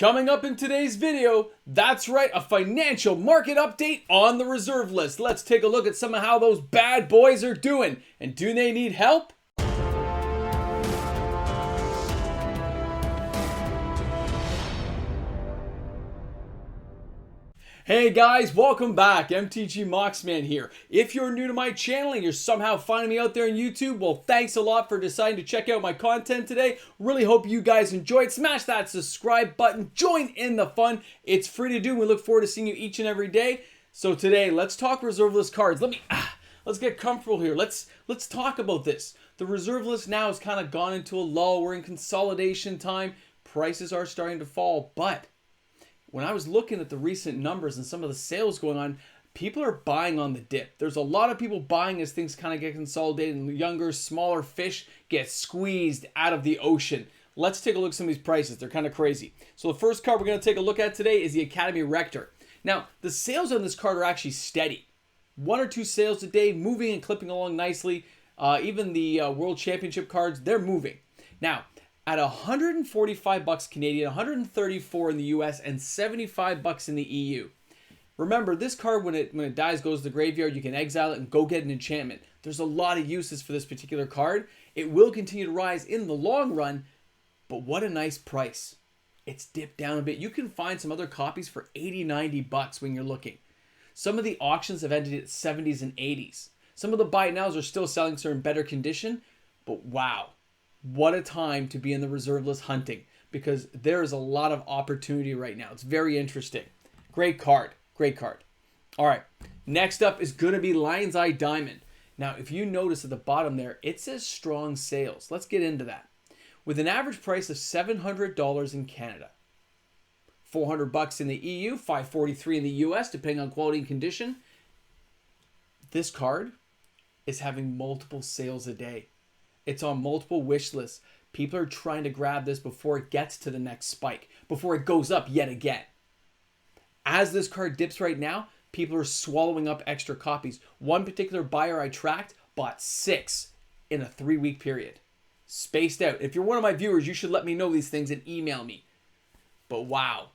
Coming up in today's video, that's right, a financial market update on the reserve list. Let's take a look at some of how those bad boys are doing. And do they need help? Hey guys, welcome back. MTG Moxman here. If you're new to my channel and you're somehow finding me out there on YouTube, well, thanks a lot for deciding to check out my content today. Really hope you guys enjoyed. Smash that subscribe button. Join in the fun. It's free to do. And we look forward to seeing you each and every day. So today, let's talk reserve list cards. Let's get comfortable here. Let's talk about this. The reserve list now has kind of gone into a lull. We're in consolidation time. Prices are starting to fall, but when I was looking at the recent numbers and some of the sales going on, people are buying on the dip. There's a lot of people buying as things kind of get consolidated and younger, smaller fish get squeezed out of the ocean. Let's take a look at some of these prices. They're kind of crazy. So the first card we're going to take a look at today is the Academy Rector. Now, the sales on this card are actually steady. 1 or 2 sales a day, moving and clipping along nicely. Even the World Championship cards, they're moving. Now, at $145 Canadian, 134 in the US, and $75 in the EU. Remember, this card, when it dies, goes to the graveyard, you can exile it and go get an enchantment. There's a lot of uses for this particular card. It will continue to rise in the long run, but what a nice price. It's dipped down a bit. You can find some other copies for $80, $90 when you're looking. Some of the auctions have ended at 70s and 80s. Some of the buy nows are still selling, so they're in better condition, but wow. What a time to be in the reserve list hunting, because there is a lot of opportunity right now. It's very interesting. Great card. Great card. All right. Next up is going to be Lion's Eye Diamond. Now, if you notice at the bottom there, it says strong sales. Let's get into that. With an average price of $700 in Canada, $400 in the EU, $543 in the US, depending on quality and condition, this card is having multiple sales a day. It's on multiple wish lists. People are trying to grab this before it gets to the next spike, before it goes up yet again. As this card dips right now, people are swallowing up extra copies. One particular buyer I tracked bought 6 in a 3-week period. Spaced out. If you're one of my viewers, you should let me know these things and email me. But wow,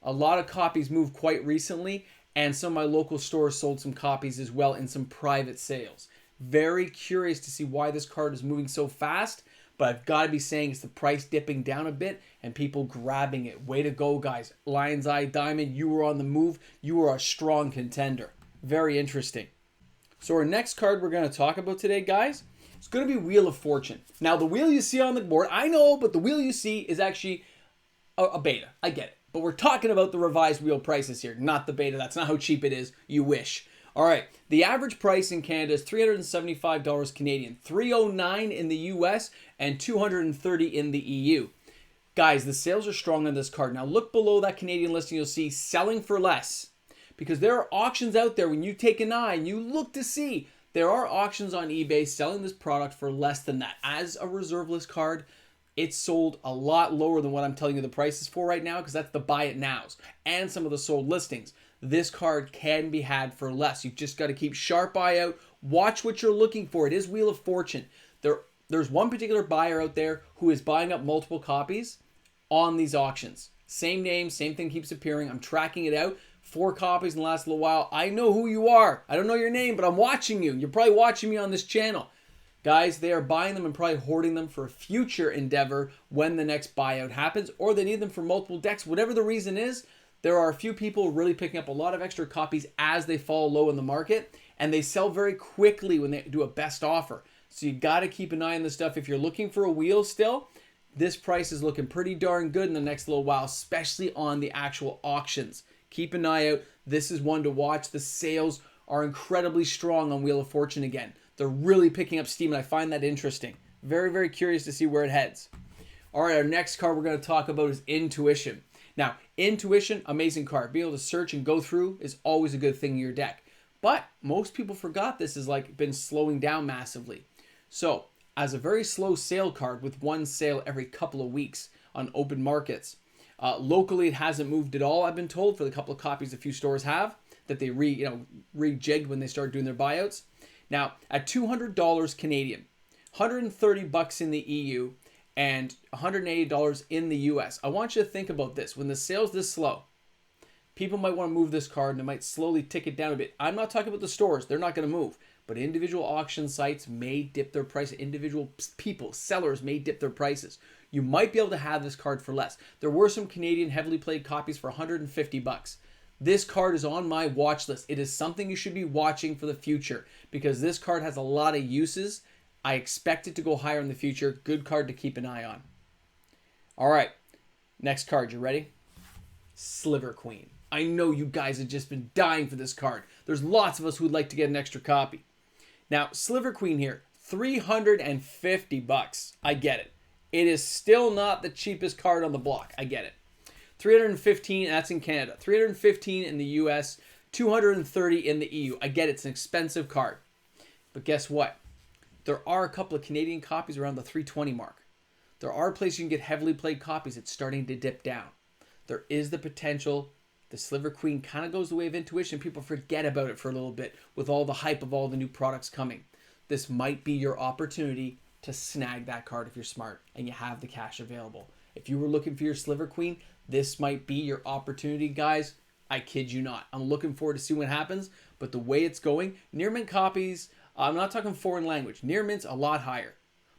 a lot of copies moved quite recently, and some of my local stores sold some copies as well in some private sales. Very curious to see why this card is moving so fast, but I've got to be saying it's the price dipping down a bit and people grabbing it. Way to go, guys. Lion's Eye Diamond, you were on the move. You were a strong contender. Very interesting. So our next card we're going to talk about today, guys, it's going to be Wheel of Fortune. Now, the wheel you see on the board, I know, but the wheel you see is actually a beta. I get it. But we're talking about the revised wheel prices here, not the beta. That's not how cheap it is. You wish. All right, the average price in Canada is $375 Canadian, $309 in the US, and $230 in the EU. Guys, the sales are strong on this card. Now look below that Canadian listing, you'll see selling for less. Because there are auctions out there when you take an eye and you look to see, there are auctions on eBay selling this product for less than that. As a reserve list card, it's sold a lot lower than what I'm telling you the prices for right now, because that's the buy it nows and some of the sold listings. This card can be had for less. You've just got to keep sharp eye out. Watch what you're looking for. It is Wheel of Fortune. There's one particular buyer out there who is buying up multiple copies on these auctions. Same name, same thing keeps appearing. I'm tracking it out. 4 copies in the last little while. I know who you are. I don't know your name, but I'm watching you. You're probably watching me on this channel. Guys, they are buying them and probably hoarding them for a future endeavor when the next buyout happens, or they need them for multiple decks. Whatever the reason is, there are a few people really picking up a lot of extra copies as they fall low in the market, and they sell very quickly when they do a best offer. So you got to keep an eye on this stuff. If you're looking for a wheel still, this price is looking pretty darn good in the next little while, especially on the actual auctions. Keep an eye out. This is one to watch. The sales are incredibly strong on Wheel of Fortune again. They're really picking up steam, and I find that interesting. Very, very curious to see where it heads. All right, our next card we're going to talk about is Intuition. Now, Intuition, amazing card. Being able to search and go through is always a good thing in your deck. But most people forgot this has been slowing down massively. So, as a very slow sale card with one sale every couple of weeks on open markets, locally it hasn't moved at all, I've been told, for the couple of copies a few stores have, that they rejigged when they started doing their buyouts. Now, at $200 Canadian, $130 in the EU, and $180 in the US. I want you to think about this. When the sale's this slow, people might want to move this card and they might slowly tick it down a bit. I'm not talking about the stores. They're not going to move. But individual auction sites may dip their price. Individual people, sellers may dip their prices. You might be able to have this card for less. There were some Canadian heavily played copies for $150. This card is on my watch list. It is something you should be watching for the future because this card has a lot of uses. I expect it to go higher in the future. Good card to keep an eye on. All right, next card. You ready? Sliver Queen. I know you guys have just been dying for this card. There's lots of us who'd like to get an extra copy. Now, Sliver Queen here, $350. I get it. It is still not the cheapest card on the block. I get it. $315, that's in Canada. $315 in the US, $230 in the EU. I get it. It's an expensive card. But guess what? There are a couple of Canadian copies around the $320 mark. There are places you can get heavily played copies. It's starting to dip down. There is the potential. The Sliver Queen kind of goes the way of intuition. People forget about it for a little bit with all the hype of all the new products coming. This might be your opportunity to snag that card if you're smart and you have the cash available. If you were looking for your Sliver Queen, this might be your opportunity, guys. I kid you not. I'm looking forward to see what happens, but the way it's going, near mint copies, I'm not talking foreign language. Near mint's a lot higher,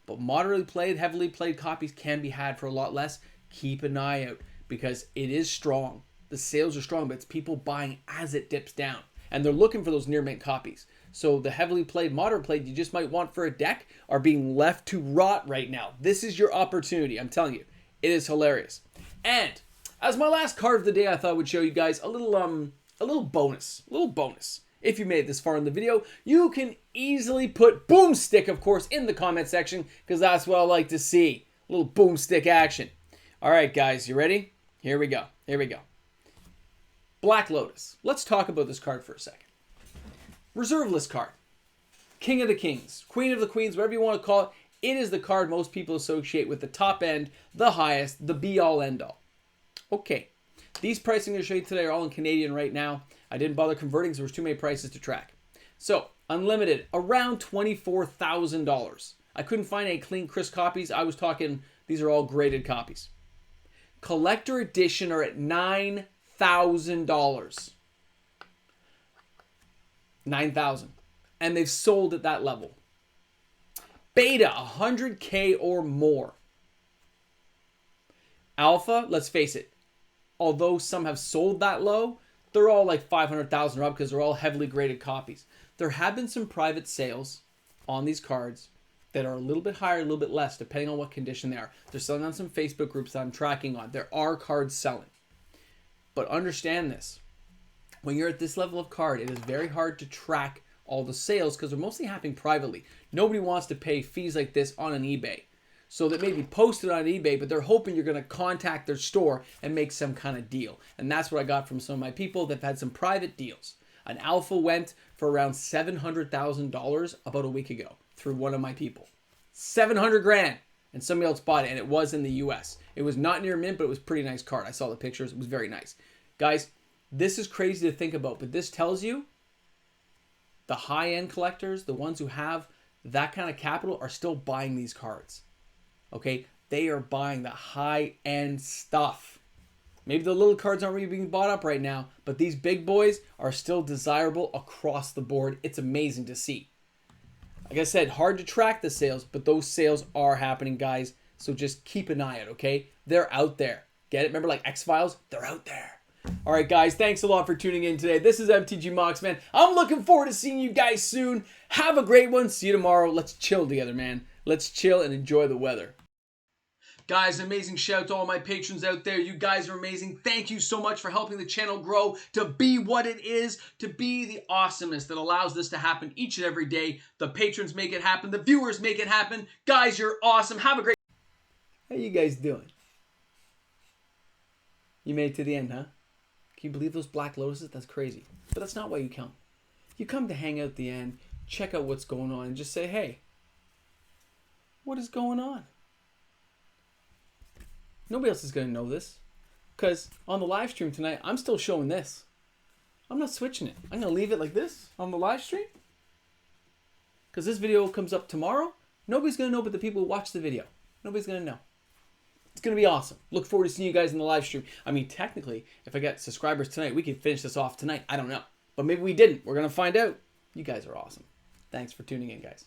but moderately played, heavily played copies can be had for a lot less. Keep an eye out because it is strong. The sales are strong, but it's people buying as it dips down. And they're looking for those near mint copies. So the heavily played, moderate played you just might want for a deck are being left to rot right now. This is your opportunity. I'm telling you. It is hilarious. And as my last card of the day, I thought I would show you guys a little bonus. A little bonus. If you made it this far in the video, you can easily put boomstick, of course, in the comment section because that's what I like to see. A little boomstick action. All right, guys, you ready? Here we go. Here we go. Black Lotus. Let's talk about this card for a second. Reserve list card. King of the Kings. Queen of the Queens, whatever you want to call it. It is the card most people associate with the top end, the highest, the be-all, end-all. Okay. These pricing I'm going to show you today are all in Canadian right now. I didn't bother converting because there was too many prices to track. So, unlimited, around $24,000. I couldn't find any clean, crisp copies. I was talking, these are all graded copies. Collector edition are at $9,000. $9,000. And they've sold at that level. Beta, $100K or more. Alpha, let's face it, although some have sold that low, they're all like $500,000 up because they're all heavily graded copies. There have been some private sales on these cards that are a little bit higher, a little bit less, depending on what condition they are. They're selling on some Facebook groups that I'm tracking on. There are cards selling. But understand this. When you're at this level of card, it is very hard to track all the sales because they're mostly happening privately. Nobody wants to pay fees like this on an eBay. So that may be posted on eBay, but they're hoping you're going to contact their store and make some kind of deal. And that's what I got from some of my people that have had some private deals. An alpha went for around $700,000 about a week ago through one of my people. 700 grand. And somebody else bought it, and it was in the US. It was not near mint, but it was a pretty nice card. I saw the pictures. It was very nice. Guys, this is crazy to think about, but this tells you the high-end collectors, the ones who have that kind of capital, are still buying these cards. Okay? They are buying the high-end stuff. Maybe the little cards aren't really being bought up right now, but these big boys are still desirable across the board. It's amazing to see. Like I said, hard to track the sales, but those sales are happening, guys. So just keep an eye out, okay? They're out there. Get it? Remember like X-Files? They're out there. All right, guys, thanks a lot for tuning in today. This is MTG Mox, man. I'm looking forward to seeing you guys soon. Have a great one. See you tomorrow. Let's chill together, man. Let's chill and enjoy the weather. Guys, amazing shout out to all my patrons out there. You guys are amazing. Thank you so much for helping the channel grow to be what it is, to be the awesomeness that allows this to happen each and every day. The patrons make it happen. The viewers make it happen. Guys, you're awesome. Have a great... How you guys doing? You made it to the end, huh? Can you believe those Black Lotuses? That's crazy. But that's not why you come. You come to hang out at the end, check out what's going on, and just say, hey, what is going on? Nobody else is going to know this. Because on the live stream tonight, I'm still showing this. I'm not switching it. I'm going to leave it like this on the live stream. Because this video comes up tomorrow. Nobody's going to know but the people who watch the video. Nobody's going to know. It's going to be awesome. Look forward to seeing you guys in the live stream. I mean, technically, if I get subscribers tonight, we can finish this off tonight. I don't know. But maybe we didn't. We're going to find out. You guys are awesome. Thanks for tuning in, guys.